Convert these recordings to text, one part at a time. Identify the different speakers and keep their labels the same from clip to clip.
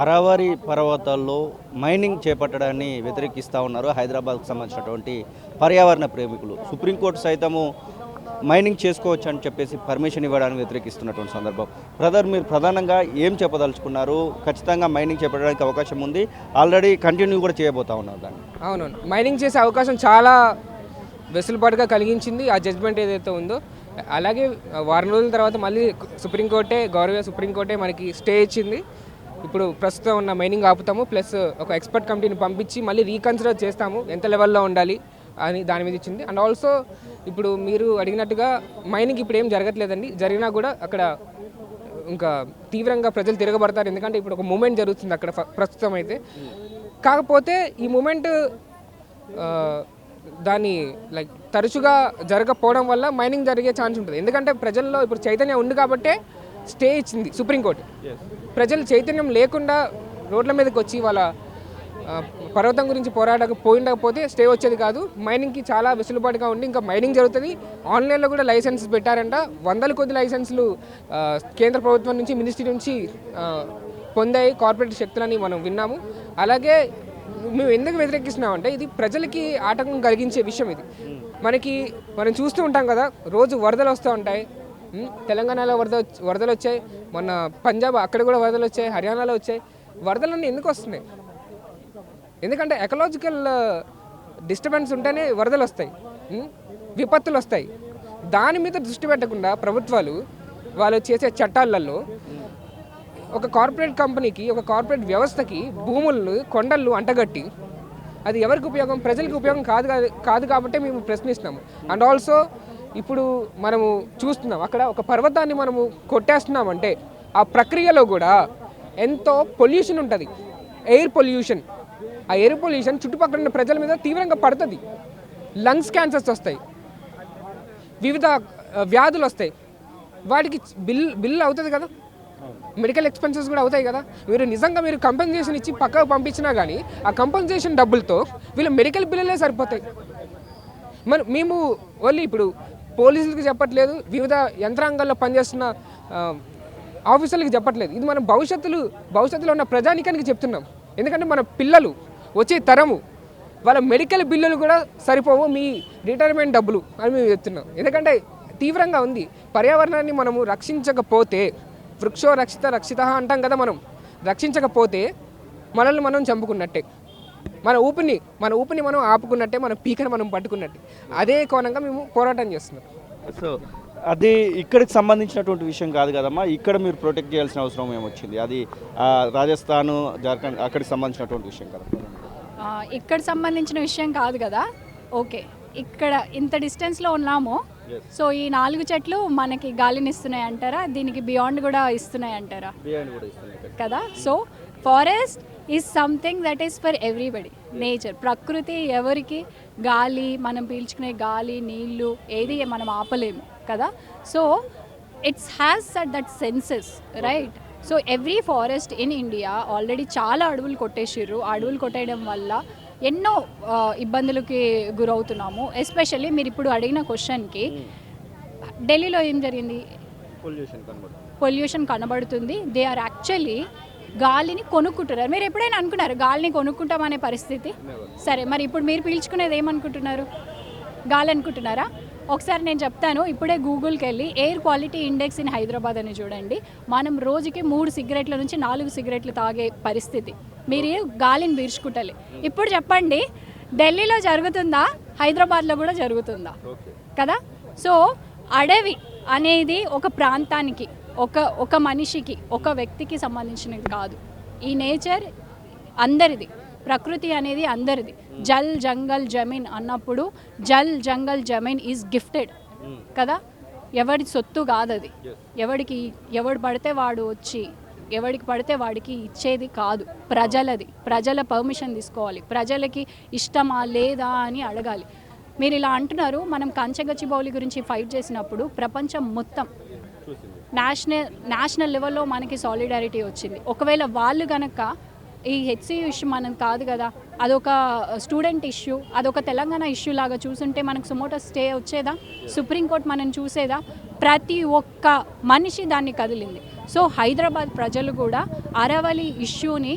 Speaker 1: అరావరి పర్వతాల్లో మైనింగ్ చేపట్టడాన్ని వ్యతిరేకిస్తూ ఉన్నారు హైదరాబాద్కు సంబంధించినటువంటి పర్యావరణ ప్రేమికులు. సుప్రీంకోర్టు సైతము మైనింగ్ చేసుకోవచ్చు అని చెప్పేసి పర్మిషన్ ఇవ్వడానికి వ్యతిరేకిస్తున్నటువంటి సందర్భం. బ్రదర్, మీరు ప్రధానంగా ఏం చెప్పదలుచుకున్నారు? ఖచ్చితంగా మైనింగ్ చేపట్టడానికి అవకాశం ఉంది, ఆల్రెడీ కంటిన్యూ కూడా చేయబోతా ఉన్నారు దాన్ని.
Speaker 2: అవునవును, మైనింగ్ చేసే అవకాశం చాలా వెసులుబాటుగా కలిగించింది ఆ జడ్జ్మెంట్ ఏదైతే ఉందో. అలాగే వారం రోజుల తర్వాత మళ్ళీ గౌరవ సుప్రీంకోర్టే మనకి స్టే ఇచ్చింది. ఇప్పుడు ప్రస్తుతం ఉన్న మైనింగ్ ఆపుతాము, ప్లస్ ఒక ఎక్స్పర్ట్ కమిటీని పంపించి మళ్ళీ రీకన్సిడర్ చేస్తాము ఎంత లెవెల్లో ఉండాలి అని దాని మీద ఇచ్చింది. అండ్ ఆల్సో ఇప్పుడు మీరు అడిగినట్టుగా మైనింగ్ ఇప్పుడు ఏం జరగట్లేదండి. జరిగినా కూడా అక్కడ ఇంకా తీవ్రంగా ప్రజలు తిరగబడతారు, ఎందుకంటే ఇప్పుడు ఒక మూమెంట్ జరుగుతుంది అక్కడ ప్రస్తుతం అయితే. కాకపోతే ఈ మూమెంట్ దాన్ని తరచుగా జరగకపోవడం వల్ల మైనింగ్ జరిగే ఛాన్స్ ఉంటుంది. ఎందుకంటే ప్రజల్లో ఇప్పుడు చైతన్యం ఉంది కాబట్టే స్టే ఇచ్చింది సుప్రీంకోర్టు. ప్రజలు చైతన్యం లేకుండా రోడ్ల మీదకి వచ్చి వాళ్ళ పర్వతం గురించి పోయిండకపోతే స్టే వచ్చేది కాదు. మైనింగ్కి చాలా వెసులుబాటుగా ఉండి ఇంకా మైనింగ్ జరుగుతుంది. ఆన్లైన్లో కూడా లైసెన్స్ పెట్టారంట. వందల కొద్ది లైసెన్సులు కేంద్ర ప్రభుత్వం నుంచి, మినిస్ట్రీ నుంచి పొందాయి కార్పొరేట్ శక్తులని మనం విన్నాము. అలాగే మేము ఎందుకు వ్యతిరేకిస్తున్నామంటే ఇది ప్రజలకి ఆటంకం కలిగించే విషయం. ఇది మనం చూస్తూ ఉంటాం కదా, రోజు వరదలు వస్తూ ఉంటాయి. తెలంగాణలో వరదలు వచ్చాయి, మొన్న పంజాబ్ అక్కడ కూడా వరదలు వచ్చాయి, హర్యానాలో వచ్చాయి. వరదలన్నీ ఎందుకు వస్తున్నాయి? ఎందుకంటే ఎకలాజికల్ డిస్టర్బెన్స్ ఉంటేనే వరదలు వస్తాయి, విపత్తులు వస్తాయి. దాని మీద దృష్టి పెట్టకుండా ప్రభుత్వాలు వాళ్ళు చేసే చట్టాలలో ఒక కార్పొరేట్ కంపెనీకి, ఒక కార్పొరేట్ వ్యవస్థకి భూములను, కొండలు అంటగట్టి అది ఎవరికి ఉపయోగం? ప్రజలకు ఉపయోగం కాదు కాబట్టి మేము ప్రశ్నిస్తున్నాము. అండ్ ఆల్సో ఇప్పుడు మనము చూస్తున్నాం అక్కడ ఒక పర్వతాన్ని మనము కొట్టేస్తున్నామంటే ఆ ప్రక్రియలో కూడా ఎంతో పొల్యూషన్ ఉంటుంది, ఎయిర్ పొల్యూషన్. ఆ ఎయిర్ పొల్యూషన్ చుట్టుపక్కల ఉన్న ప్రజల మీద తీవ్రంగా పడుతుంది. లంగ్స్ క్యాన్సర్స్ వస్తాయి, వివిధ వ్యాధులు వస్తాయి. వాటికి బిల్ అవుతుంది కదా, మెడికల్ ఎక్స్పెన్సెస్ కూడా అవుతాయి కదా. మీరు కంపెన్సేషన్ ఇచ్చి పక్కకు పంపించినా కానీ ఆ కంపెన్సేషన్ డబ్బులతో వీళ్ళ మెడికల్ బిల్లులే సరిపోతాయి. మేము ఓన్లీ ఇప్పుడు పోలీసులకు చెప్పట్లేదు, వివిధ యంత్రాంగాల్లో పనిచేస్తున్న ఆఫీసర్లకు చెప్పట్లేదు. ఇది మనం భవిష్యత్తులో ఉన్న ప్రజానికానికి చెప్తున్నాం. ఎందుకంటే మన పిల్లలు, వచ్చే తరము, వాళ్ళ మెడికల్ బిల్లులు కూడా సరిపోవు మీ రిటైర్మెంట్ డబ్బులు అని మేము చెప్తున్నాం. ఎందుకంటే తీవ్రంగా ఉంది. పర్యావరణాన్ని మనము రక్షించకపోతే, వృక్షో రక్షిత అంటాం కదా, మనం రక్షించకపోతే మనల్ని మనం చంపుకున్నట్టే, మన ఊపిని మనం ఆపుకున్నట్టే, మన పీకను మనం పట్టుకున్నట్టే. అదే కోణంగా మేము పోరాటం చేస్తున్నాం.
Speaker 1: సో అది ఇక్కడికి సంబంధించినటువంటి విషయం కాదు కదమ్మా, ఇక్కడ మీరు ప్రొటెక్ట్ చేయాల్సిన అవసరం ఏమొచ్చింది? అది రాజస్థాన్, జార్ఖండ్ అక్కడికి సంబంధించినటువంటి విషయం కదా,
Speaker 3: ఇక్కడ సంబంధించిన విషయం కాదు కదా. ఓకే, ఇక్కడ ఇంత డిస్టెన్స్లో ఉన్నాము. సో ఈ 4 చెట్లు మనకి గాలిని ఇస్తున్నాయి అంటారా? దీనికి బియాండ్ కూడా ఇస్తున్నాయి అంటారా కదా? So forest is something that is for everybody. Nature, ప్రకృతి ఎవరికి గాలి, మనం పీల్చుకునే గాలి, నీళ్ళు ఏది మనం ఆపలేము కదా. So it's has that senses, right? So every forest in India already చాలా అడవులు కొట్టేసారు. అడవులు కొట్టేయడం వల్ల ఎన్నో ఇబ్బందులకి గురవుతున్నాము. ఎస్పెషల్లీ మీరు ఇప్పుడు అడిగిన క్వశ్చన్కి, ఢిల్లీలో ఏం జరిగింది? పొల్యూషన్ కనబడుతుంది. దే ఆర్ యాక్చువల్లీ గాలిని కొనుక్కుంటున్నారు. మీరు ఎప్పుడైనా అనుకున్నారు గాలిని కొనుక్కుంటామనే పరిస్థితి? సరే, మరి ఇప్పుడు మీరు పీల్చుకునేది ఏమనుకుంటున్నారు? గాలి అనుకుంటున్నారా? ఒకసారి నేను చెప్తాను. ఇప్పుడే గూగుల్కి వెళ్ళి air quality index in Hyderabad అని చూడండి. మనం రోజుకి 3 సిగరెట్ల నుంచి 4 సిగరెట్లు తాగే పరిస్థితి. మీరు గాలిని పీల్చుకుంటలే. ఇప్పుడు చెప్పండి, ఢిల్లీలో జరుగుతుందా? హైదరాబాద్లో కూడా జరుగుతుందా? కదా. సో అడవి అనేది ఒక ప్రాంతానికి, ఒక మనిషికి, ఒక వ్యక్తికి సంబంధించినది కాదు. ఈ నేచర్ అందరిది, ప్రకృతి అనేది అందరిది. జల్ జంగల్ జమీన్ అన్నప్పుడు జల్ జంగల్ జమీన్ ఈజ్ గిఫ్టెడ్ కదా, ఎవడి సొత్తు కాదు అది. ఎవడు పడితే వాడు వచ్చి ఎవడికి పడితే వాడికి ఇచ్చేది కాదు, ప్రజలది. ప్రజల పర్మిషన్ తీసుకోవాలి, ప్రజలకి ఇష్టమా లేదా అని అడగాలి. మీరు ఇలా అంటున్నారు. మనం కంచగచ్చిబౌలి గురించి ఫైట్ చేసినప్పుడు ప్రపంచం మొత్తం నేషనల్ లెవెల్లో మనకి సాలిడారిటీ వచ్చింది. ఒకవేళ వాళ్ళు కనుక ఈ హెచ్సియు ఇష్యూ మనం కాదు కదా, అదొక స్టూడెంట్ ఇష్యూ, అదొక తెలంగాణ ఇష్యూ లాగా చూసుంటే మనకు సుమోటో స్టే వచ్చేదా? సుప్రీంకోర్టు మనం చూసేదా? ప్రతి ఒక్క మనిషి దాన్ని కదిలింది. సో హైదరాబాద్ ప్రజలు కూడా అరవలి ఇష్యూని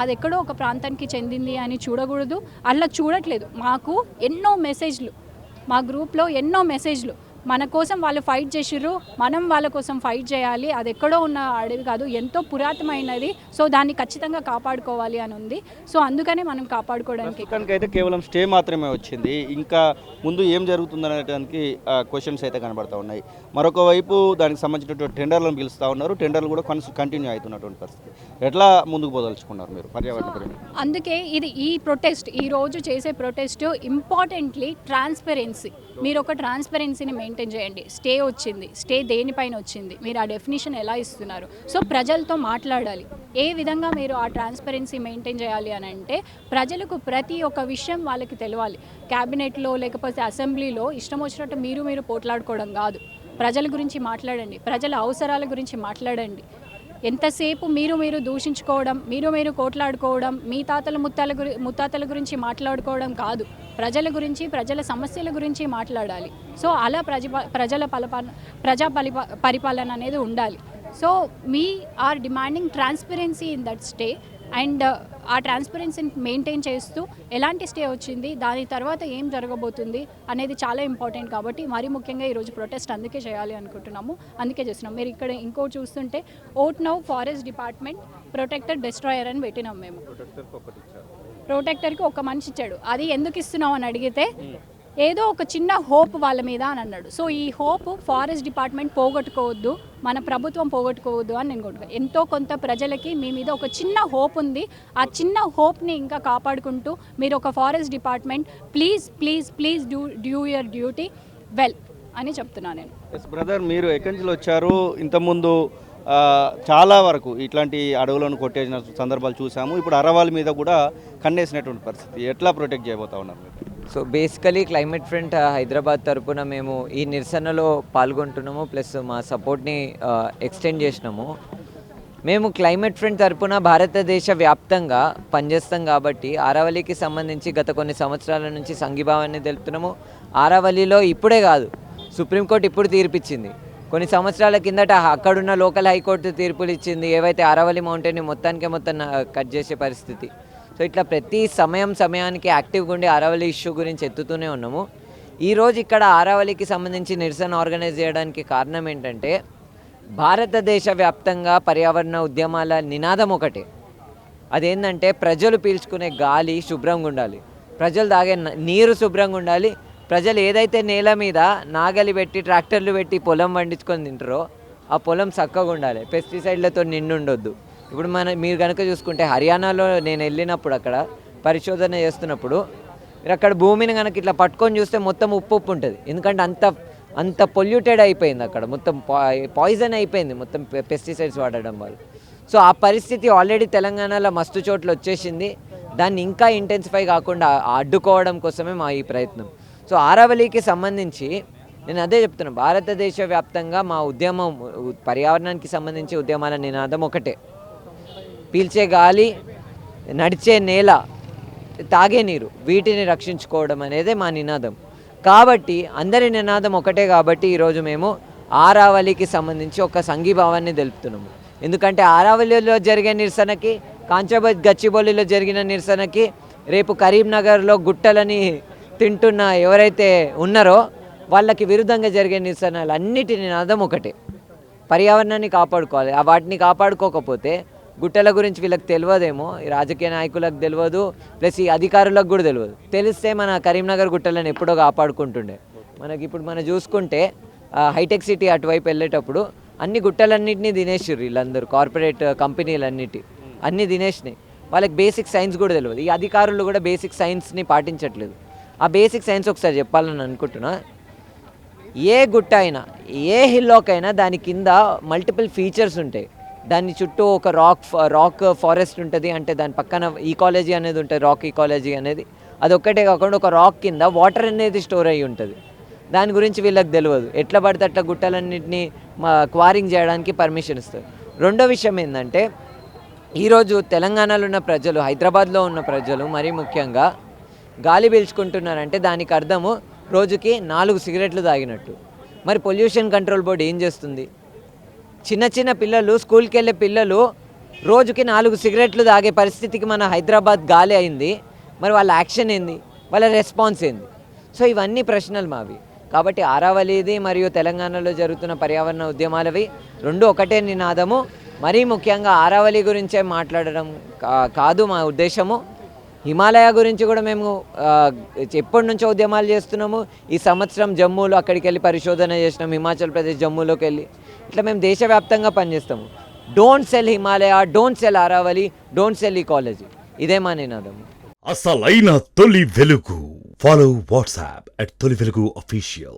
Speaker 3: అది ఎక్కడో ఒక ప్రాంతానికి చెందింది అని చూడకూడదు, అలా చూడట్లేదు. మాకు ఎన్నో మెసేజ్లు, మా గ్రూప్లో ఎన్నో మెసేజ్లు, మన కోసం వాళ్ళు ఫైట్ చేసిర్రు, మనం వాళ్ళ కోసం ఫైట్ చేయాలి, అది ఎక్కడో ఉన్న అడవి కాదు, ఎంతో పురాతనమైనది, సో దాన్ని ఖచ్చితంగా కాపాడుకోవాలి అని ఉంది. సో అందుకనే మనం కాపాడుకోవడానికి
Speaker 1: అయితే కేవలం స్టే మాత్రమే వచ్చింది, ఇంకా ముందు ఏం జరుగుతుందనేటానికి క్వశ్చన్స్ అయితే కనబడతా ఉన్నాయి. మరొక వైపు దానికి సంబంధించినటువంటి టెండర్లను పిలుస్తూ ఉన్నారు, టెండర్లు కూడా కంటిన్యూ అవుతున్నటువంటి పరిస్థితి. ఎట్లా ముందుకు పోదలుచుకున్నారు మీరు పర్యావరణ ప్రేమి?
Speaker 3: అందుకే ఈ ప్రొటెస్ట్, ఈ రోజు చేసే ప్రొటెస్ట్ ఇంపార్టెంట్లీ ట్రాన్స్పరెన్సీ. మీరు ఒక ట్రాన్స్పరెన్సీని మెయింటైన్ చేయండి. స్టే వచ్చింది, స్టే దేనిపైన వచ్చింది, మీరు ఆ డెఫినేషన్ ఎలా ఇస్తున్నారు, సో ప్రజలతో మాట్లాడాలి. ఏ విధంగా మీరు ఆ ట్రాన్స్పరెన్సీ మెయింటైన్ చేయాలి అని అంటే ప్రజలకు ప్రతి ఒక్క విషయం వాళ్ళకి తెలియాలి. క్యాబినెట్లో లేకపోతే అసెంబ్లీలో ఇష్టం వచ్చినట్టు మీరు పోట్లాడుకోవడం కాదు. ప్రజల గురించి మాట్లాడండి, ప్రజల అవసరాల గురించి మాట్లాడండి. ఎంతసేపు మీరు దూషించుకోవడం, మీరు కోట్లాడుకోవడం, మీ ముత్తాతల గురించి మాట్లాడుకోవడం కాదు. ప్రజల గురించి, ప్రజల సమస్యల గురించి మాట్లాడాలి. సో అలా ప్రజా పరిపాలన అనేది ఉండాలి. So we are demanding transparency in that stay and ఆ ట్రాన్స్పరెన్సీని మెయింటైన్ చేస్తూ ఎలాంటి స్టే వచ్చింది, దాని తర్వాత ఏం జరగబోతుంది అనేది చాలా ఇంపార్టెంట్. కాబట్టి మరీ ముఖ్యంగా ఈరోజు ప్రొటెస్ట్ అందుకే చేయాలి అనుకుంటున్నాము, అందుకే చేస్తున్నాం. మీరు ఇక్కడ ఇంకోటి చూస్తుంటే vote now forest department protector destroyer అని పెట్టినాం. మేము ప్రొటెక్టర్కి ఒక మనిషి ఇచ్చాడు, అది ఎందుకు ఇస్తున్నాం అని అడిగితే ఏదో ఒక చిన్న హోప్ వాళ్ళ మీద అని అన్నాడు. సో ఈ హోప్ ఫారెస్ట్ డిపార్ట్మెంట్ పోగొట్టుకోవద్దు, మన ప్రభుత్వం పోగొట్టుకోవద్దు అని నేను కొట్టుకున్నాను. ఎంతో కొంత ప్రజలకి మీ మీద ఒక చిన్న హోప్ ఉంది, ఆ చిన్న హోప్ని ఇంకా కాపాడుకుంటూ మీరు ఒక forest department please do your duty well అని చెప్తున్నాను నేను.
Speaker 1: ఎస్ బ్రదర్, మీరు ఎక్కడి నుంచి వచ్చారు? ఇంతకుముందు చాలా వరకు ఇట్లాంటి అడవులను కొట్టేసిన సందర్భాలు చూసాము, ఇప్పుడు అరవాళ్ళ మీద కూడా కన్నేసినటువంటి పరిస్థితి. ఎట్లా ప్రొటెక్ట్ చేయబోతా ఉన్నారు మీరు?
Speaker 4: So basically climate front Hyderabad తరపున మేము ఈ నిరసనలో పాల్గొంటున్నాము, ప్లస్ మా సపోర్ట్ని ఎక్స్టెండ్ చేసినాము. మేము క్లైమేట్ ఫ్రంట్ తరపున భారతదేశ వ్యాప్తంగా పనిచేస్తాం కాబట్టి ఆరావళికి సంబంధించి గత కొన్ని సంవత్సరాల నుంచి సంఘీభావాన్ని తెలుపుతున్నాము. ఆరావళిలో ఇప్పుడే కాదు, సుప్రీంకోర్టు ఇప్పుడు తీర్పిచ్చింది. కొన్ని సంవత్సరాల కిందట అక్కడున్న లోకల్ హైకోర్టు తీర్పులు ఇచ్చింది, ఏవైతే ఆరావళి మౌంటైన్ని మొత్తం కట్ చేసే పరిస్థితి. సో ఇట్లా ప్రతి సమయానికి యాక్టివ్గా ఉండి ఆరావళి ఇష్యూ గురించి ఎత్తుతూనే ఉన్నాము. ఈరోజు ఇక్కడ ఆరావళికి సంబంధించి నిరసన ఆర్గనైజ్ చేయడానికి కారణం ఏంటంటే భారతదేశ వ్యాప్తంగా పర్యావరణ ఉద్యమాల నినాదం ఒకటే, అదేంటంటే ప్రజలు పీల్చుకునే గాలి శుభ్రంగా ఉండాలి, ప్రజలు తాగే నీరు శుభ్రంగా ఉండాలి, ప్రజలు ఏదైతే నేల మీద నాగలి పెట్టి ట్రాక్టర్లు పెట్టి పొలం పండించుకొని తింటారో ఆ పొలం చక్కగా ఉండాలి, పెస్టిసైడ్లతో నిండుండొద్దు. ఇప్పుడు మీరు కనుక చూసుకుంటే హర్యానాలో నేను వెళ్ళినప్పుడు అక్కడ పరిశోధన చేస్తున్నప్పుడు మీరు అక్కడ భూమిని కనుక ఇట్లా పట్టుకొని చూస్తే మొత్తం ఉప్పు ఉంటుంది, ఎందుకంటే అంత పొల్యూటెడ్ అయిపోయింది, అక్కడ మొత్తం పాయిజన్ అయిపోయింది మొత్తం పెస్టిసైడ్స్ వాడడం వల్ల. సో ఆ పరిస్థితి ఆల్రెడీ తెలంగాణలో మస్తు చోట్ల వచ్చేసింది, దాన్ని ఇంకా ఇంటెన్సిఫై కాకుండా అడ్డుకోవడం కోసమే మా ఈ ప్రయత్నం. సో ఆరావళికి సంబంధించి నేను అదే చెప్తున్నాను, భారతదేశ వ్యాప్తంగా మా ఉద్యమం పర్యావరణానికి సంబంధించి ఉద్యమాల నినాదం ఒకటే, పీల్చే గాలి, నడిచే నేల, తాగే నీరు, వీటిని రక్షించుకోవడం అనేదే మా నినాదం. కాబట్టి అందరి నినాదం ఒకటే కాబట్టి ఈరోజు మేము ఆరావళికి సంబంధించి ఒక సంఘీభావాన్ని తెలుపుతున్నాము. ఎందుకంటే ఆరావళిలో జరిగే నిరసనకి, గచ్చిబౌలిలో జరిగిన నిరసనకి, రేపు కరీంనగర్లో గుట్టలని తింటున్న ఎవరైతే ఉన్నారో వాళ్ళకి విరుద్ధంగా జరిగే నిరసనలు అన్నిటి నినాదం ఒకటే, పర్యావరణాన్ని కాపాడుకోవాలి. వాటిని కాపాడుకోకపోతే గుట్టల గురించి వీళ్ళకి తెలియదేమో, రాజకీయ నాయకులకు తెలియదు, ప్లస్ ఈ అధికారులకు కూడా తెలియదు. తెలిస్తే మన కరీంనగర్ గుట్టలను ఎప్పుడో కాపాడుకుంటుండే. ఇప్పుడు మనం చూసుకుంటే హైటెక్ సిటీ అటువైపు వెళ్ళేటప్పుడు అన్ని గుట్టలన్నింటినీ తినేసిర్రు వీళ్ళందరూ, కార్పొరేట్ కంపెనీలన్నిటి అన్నీ తినేసినాయి. వాళ్ళకి బేసిక్ సైన్స్ కూడా తెలియదు. ఈ అధికారులు కూడా బేసిక్ సైన్స్ని పాటించట్లేదు. ఆ బేసిక్ సైన్స్ ఒకసారి చెప్పాలని అనుకుంటున్నా. ఏ గుట్ట అయినా, ఏ హిల్లోకైనా దాని కింద మల్టిపుల్ ఫీచర్స్ ఉంటాయి. దాని చుట్టూ ఒక రాక్ ఫారెస్ట్ ఉంటుంది, అంటే దాని పక్కన ఈకాలజీ అనేది ఉంటుంది, రాక్ ఈకాలజీ అనేది. అదొక్కటే కాకుండా ఒక రాక్ కింద వాటర్ అనేది స్టోర్ అయ్యి ఉంటుంది. దాని గురించి వీళ్ళకి తెలియదు. ఎట్లా పడితే అట్లా గుట్టలన్నింటినీ క్వారింగ్ చేయడానికి పర్మిషన్ ఇస్తారు. రెండో విషయం ఏంటంటే ఈరోజు తెలంగాణలో ఉన్న ప్రజలు, హైదరాబాద్లో ఉన్న ప్రజలు మరీ ముఖ్యంగా గాలి పీల్చుకుంటున్నారంటే దానికి అర్థము రోజుకి 4 సిగరెట్లు తాగినట్టు. మరి పొల్యూషన్ కంట్రోల్ బోర్డు ఏం చేస్తుంది? చిన్న చిన్న పిల్లలు, స్కూల్కి వెళ్ళే పిల్లలు రోజుకి 4 సిగరెట్లు తాగే పరిస్థితికి మన హైదరాబాద్ గాలి అయింది. మరి వాళ్ళ యాక్షన్ ఏంది, వాళ్ళ రెస్పాన్స్ ఏంది? సో ఇవన్నీ ప్రశ్నలు మావి. కాబట్టి ఆరావళిది మరియు తెలంగాణలో జరుగుతున్న పర్యావరణ ఉద్యమాలవి రెండు ఒకటే నినాదము. మరీ ముఖ్యంగా ఆరావళి గురించే మాట్లాడడం కాదు మా ఉద్దేశము. హిమాలయ గురించి కూడా మేము ఎప్పటి నుంచో ఉద్యమాలు చేస్తున్నాము. ఈ సంవత్సరం జమ్మూలో అక్కడికి వెళ్ళి పరిశోధన చేసినాం, హిమాచల్ ప్రదేశ్ జమ్మూలోకి వెళ్ళి. ఇట్లా మేము దేశవ్యాప్తంగా పనిచేస్తాము. Don't sell Himalaya, don't sell Aravalli, don't sell ecology. ఇదే మా నినాదము.
Speaker 5: అసలైన తొలి వెలుగు. ఫాలో వాట్సాప్ @తొలి వెలుగు official.